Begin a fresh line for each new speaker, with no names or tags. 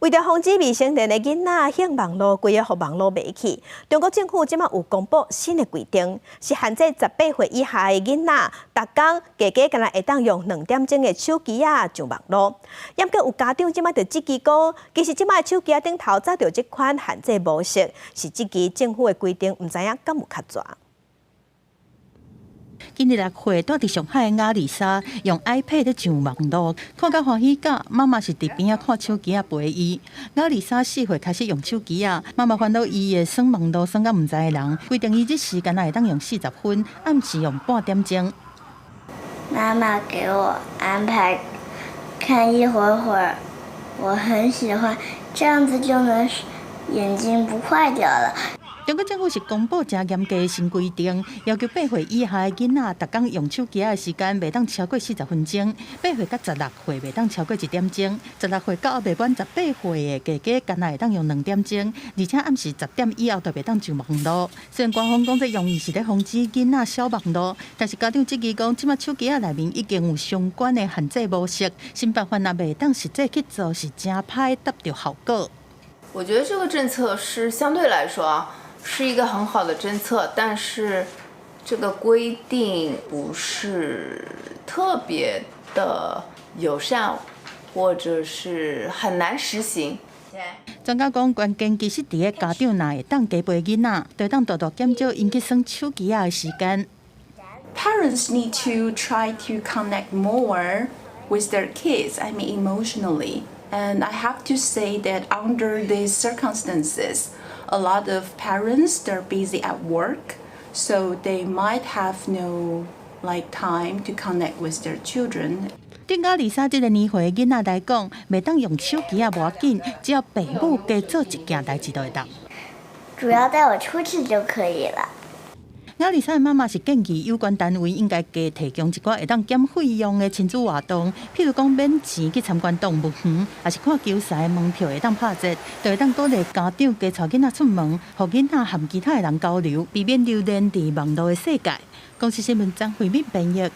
为着防止未成年的囡仔向网络规约互网络迷去，中国政府即马有公布新的规定，是限制18岁以下的囡仔，逐工加加敢若会当用2点钟的手机上网络。也阁有家长即马就质疑讲，其实即马手机顶头早着即款限制模式，是即期政府的规定，毋知影敢有较绝。
今日6岁住伫上海的雅丽莎，用 iPad 咧上网络，看到欢喜甲，妈妈是伫边仔看手机陪伊。雅丽莎4岁开始用手机妈妈烦恼伊会耍网络耍到毋知的人，规定伊这时间会当用40分，暗时用半点钟。
妈妈给我安排看一会儿，我很喜欢，这样子就能眼睛不坏掉了。
中国政府是公布真严格的新规定，要求8岁以下的囡仔，逐工用手机的时间袂当超过40分钟；8岁到16岁袂当超过1点钟；16岁到未满18岁的，加加干那会当用2点钟，而且暗时10点以后都袂当上网络。虽然官方讲这用意是咧防止囡仔小网络，但是家长质疑讲，即马手机内面已经有相关的限制模式，新办法若袂当实际去做，是真歹达到效果。
我觉得这个政策是相对来说是一个很好的政策，但是这个规定不是特别的友善，或者是很难实行。
专家讲，关键其实伫个家长若会当加陪囡仔，就当大大减少因去耍手机的时间。
Parents need to try to connect more with their kids, I mean emotionally. And I have to say that under these circumstances, a lot of parents, they're busy at work, so they might have no time to connect with their children.
对雅丽莎这个年岁的囡仔来讲，袂当用手机无要紧，只要父母加做一件代志就会当。
主要带我出去就可以了。
雅丽莎的妈妈是建议有关单位应该加提供一寡会当减费用的亲子活动，譬如讲免钱去参观动物园，还是看球赛门票会当拍折，就会当鼓励家长加带囡仔出门，互囡仔和其他的人交流，避免流连伫网络的世界。公司新闻张惠敏编译。